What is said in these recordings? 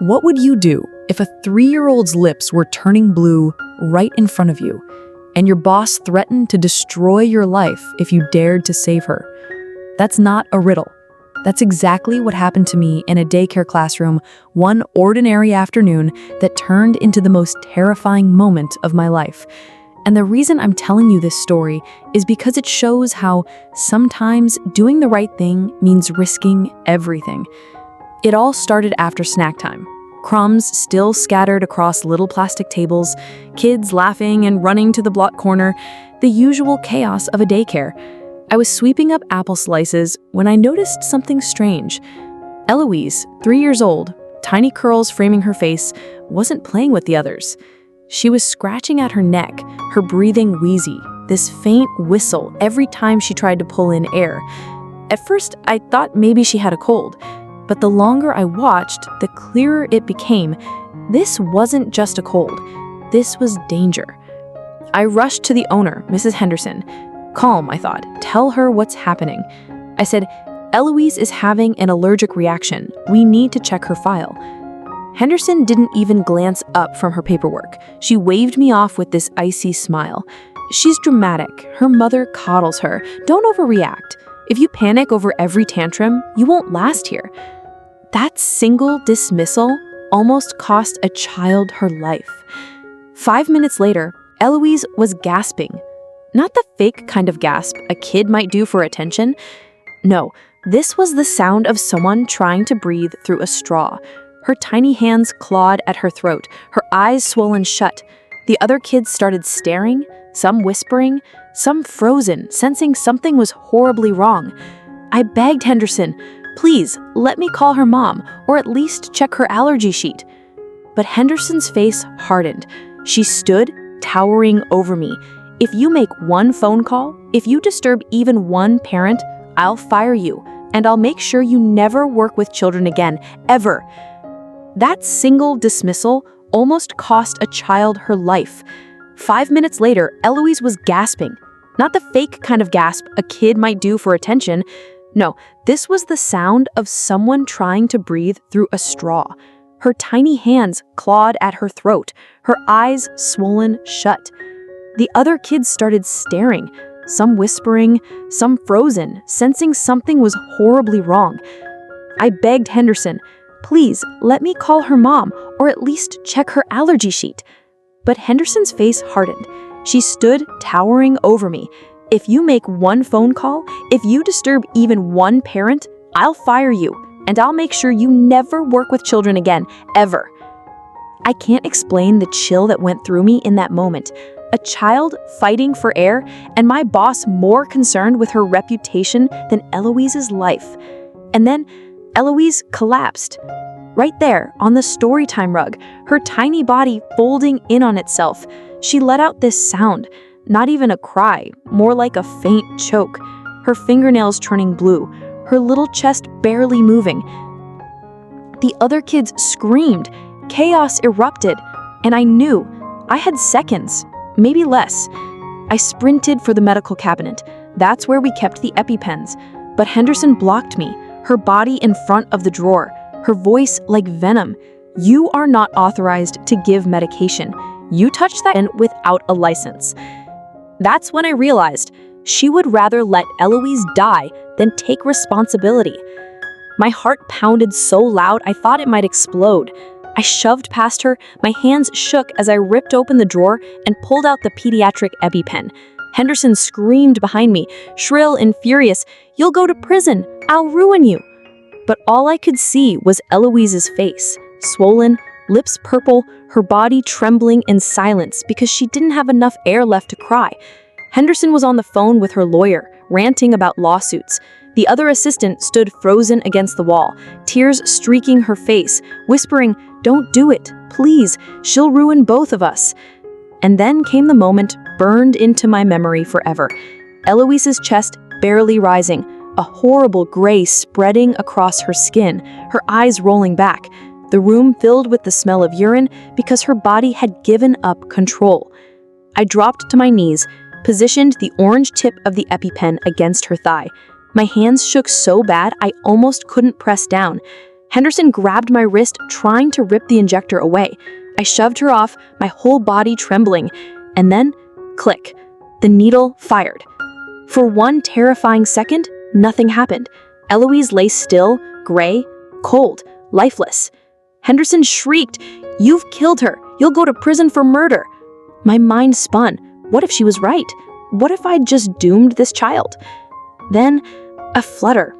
What would you do if a 3-year-old's lips were turning blue right in front of you, and your boss threatened to destroy your life if you dared to save her? That's not a riddle. That's exactly what happened to me in a daycare classroom one ordinary afternoon that turned into the most terrifying moment of my life. And the reason I'm telling you this story is because it shows how sometimes doing the right thing means risking everything. It all started after snack time. Crumbs still scattered across little plastic tables, kids laughing and running to the block corner, the usual chaos of a daycare. I was sweeping up apple slices when I noticed something strange. Eloise, 3 years old, tiny curls framing her face, wasn't playing with the others. She was scratching at her neck, her breathing wheezy, this faint whistle every time she tried to pull in air. At first, I thought maybe she had a cold, but the longer I watched, the clearer it became. This wasn't just a cold. This was danger. I rushed to the owner, Mrs. Henderson. Calm, I thought. Tell her what's happening. I said, Eloise is having an allergic reaction. We need to check her file. Henderson didn't even glance up from her paperwork. She waved me off with this icy smile. She's dramatic. Her mother coddles her. Don't overreact. If you panic over every tantrum, you won't last here. That single dismissal almost cost a child her life. 5 minutes later, Eloise was gasping. Not the fake kind of gasp a kid might do for attention. No, this was the sound of someone trying to breathe through a straw. Her tiny hands clawed at her throat, her eyes swollen shut. The other kids started staring, some whispering, some frozen, sensing something was horribly wrong. I begged Henderson, please, let me call her mom, or at least check her allergy sheet. But Henderson's face hardened. She stood, towering over me. If you make one phone call, if you disturb even one parent, I'll fire you, and I'll make sure you never work with children again, ever. That single dismissal almost cost a child her life. 5 minutes later, Eloise was gasping. Not the fake kind of gasp a kid might do for attention. No, this was the sound of someone trying to breathe through a straw. Her tiny hands clawed at her throat, her eyes swollen shut. The other kids started staring, some whispering, some frozen, sensing something was horribly wrong. I begged Henderson, please, let me call her mom, or at least check her allergy sheet. But Henderson's face hardened. She stood towering over me. If you make one phone call, if you disturb even one parent, I'll fire you, and I'll make sure you never work with children again, ever. I can't explain the chill that went through me in that moment. A child fighting for air, and my boss more concerned with her reputation than Eloise's life. And then Eloise collapsed. Right there, on the Storytime rug, her tiny body folding in on itself. She let out this sound, not even a cry, more like a faint choke, her fingernails turning blue, her little chest barely moving. The other kids screamed, chaos erupted, and I knew I had seconds, maybe less. I sprinted for the medical cabinet. That's where we kept the EpiPens, but Henderson blocked me, her body in front of the drawer, her voice like venom. You are not authorized to give medication. You touched that without a license. That's when I realized she would rather let Eloise die than take responsibility. My heart pounded so loud I thought it might explode. I shoved past her, my hands shook as I ripped open the drawer and pulled out the pediatric EpiPen. Henderson screamed behind me, shrill and furious, "You'll go to prison! I'll ruin you!" But all I could see was Eloise's face, swollen, lips purple, her body trembling in silence because she didn't have enough air left to cry. Henderson was on the phone with her lawyer, ranting about lawsuits. The other assistant stood frozen against the wall, tears streaking her face, whispering, "Don't do it, please, she'll ruin both of us." And then came the moment burned into my memory forever. Eloise's chest barely rising, a horrible gray spreading across her skin, her eyes rolling back. The room filled with the smell of urine because her body had given up control. I dropped to my knees, positioned the orange tip of the EpiPen against her thigh. My hands shook so bad I almost couldn't press down. Henderson grabbed my wrist, trying to rip the injector away. I shoved her off, my whole body trembling, and then, click, the needle fired. For one terrifying second, nothing happened. Eloise lay still, gray, cold, lifeless. Henderson shrieked, "You've killed her! You'll go to prison for murder!" My mind spun. What if she was right? What if I'd just doomed this child? Then, a flutter.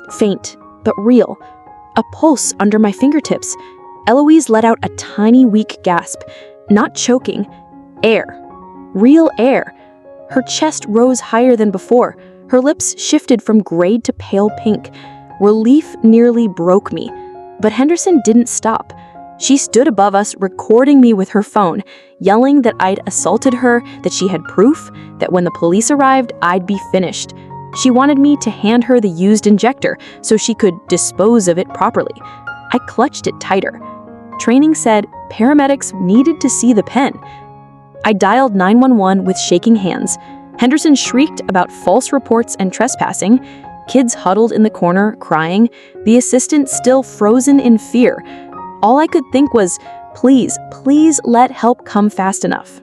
Faint, but real. A pulse under my fingertips. Eloise let out a tiny, weak gasp. Not choking. Air. Real air. Her chest rose higher than before. Her lips shifted from gray to pale pink. Relief nearly broke me. But Henderson didn't stop. She stood above us, recording me with her phone, yelling that I'd assaulted her, that she had proof, that when the police arrived, I'd be finished. She wanted me to hand her the used injector so she could dispose of it properly. I clutched it tighter. Training said paramedics needed to see the pen. I dialed 911 with shaking hands. Henderson shrieked about false reports and trespassing. Kids huddled in the corner, crying. The assistant still frozen in fear. All I could think was, please, please let help come fast enough.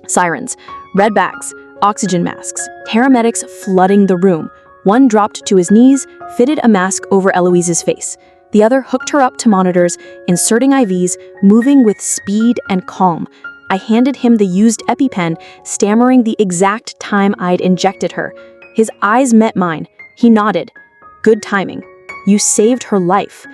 Sirens, red bags, oxygen masks, paramedics flooding the room. One dropped to his knees, fitted a mask over Eloise's face. The other hooked her up to monitors, inserting IVs, moving with speed and calm. I handed him the used EpiPen, stammering the exact time I'd injected her. His eyes met mine. He nodded. Good timing. You saved her life.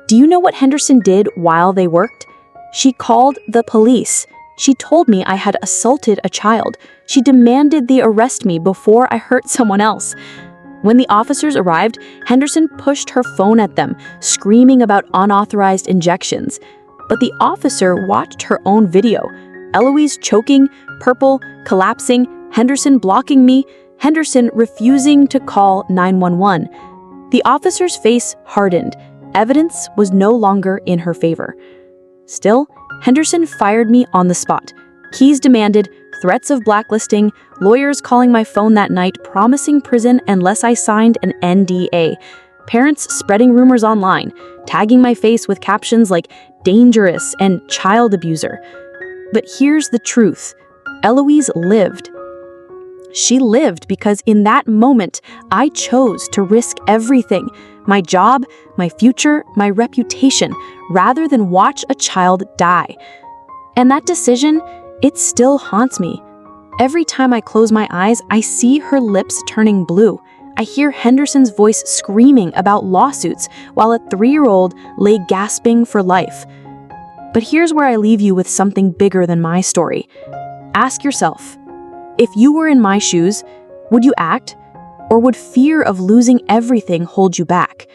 Do you know what Henderson did while they worked? She called the police. She told me I had assaulted a child. She demanded they arrest me before I hurt someone else. When the officers arrived, Henderson pushed her phone at them, screaming about unauthorized injections. But the officer watched her own video. Eloise choking, purple, collapsing, Henderson blocking me, Henderson refusing to call 911. The officer's face hardened. Evidence was no longer in her favor. Still, Henderson fired me on the spot. Keys demanded, threats of blacklisting, lawyers calling my phone that night promising prison unless I signed an NDA. Parents spreading rumors online, tagging my face with captions like dangerous and child abuser. But here's the truth. Eloise lived. She lived because in that moment, I chose to risk everything. My job, my future, my reputation, rather than watch a child die. And that decision, it still haunts me. Every time I close my eyes, I see her lips turning blue. I hear Henderson's voice screaming about lawsuits while a 3-year-old lay gasping for life. But here's where I leave you with something bigger than my story. Ask yourself, if you were in my shoes, would you act? Or would fear of losing everything hold you back?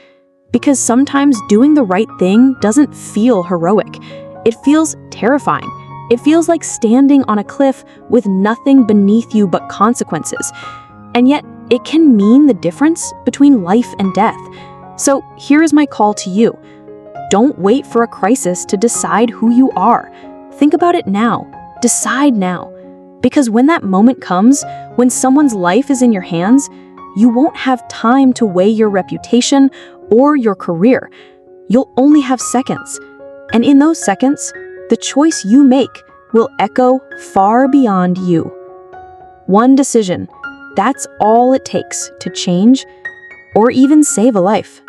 Because sometimes doing the right thing doesn't feel heroic. It feels terrifying. It feels like standing on a cliff with nothing beneath you but consequences. And yet, it can mean the difference between life and death. So here is my call to you. Don't wait for a crisis to decide who you are. Think about it now. Decide now. Because when that moment comes, when someone's life is in your hands, you won't have time to weigh your reputation or your career. You'll only have seconds. And in those seconds, the choice you make will echo far beyond you. One decision, that's all it takes to change or even save a life.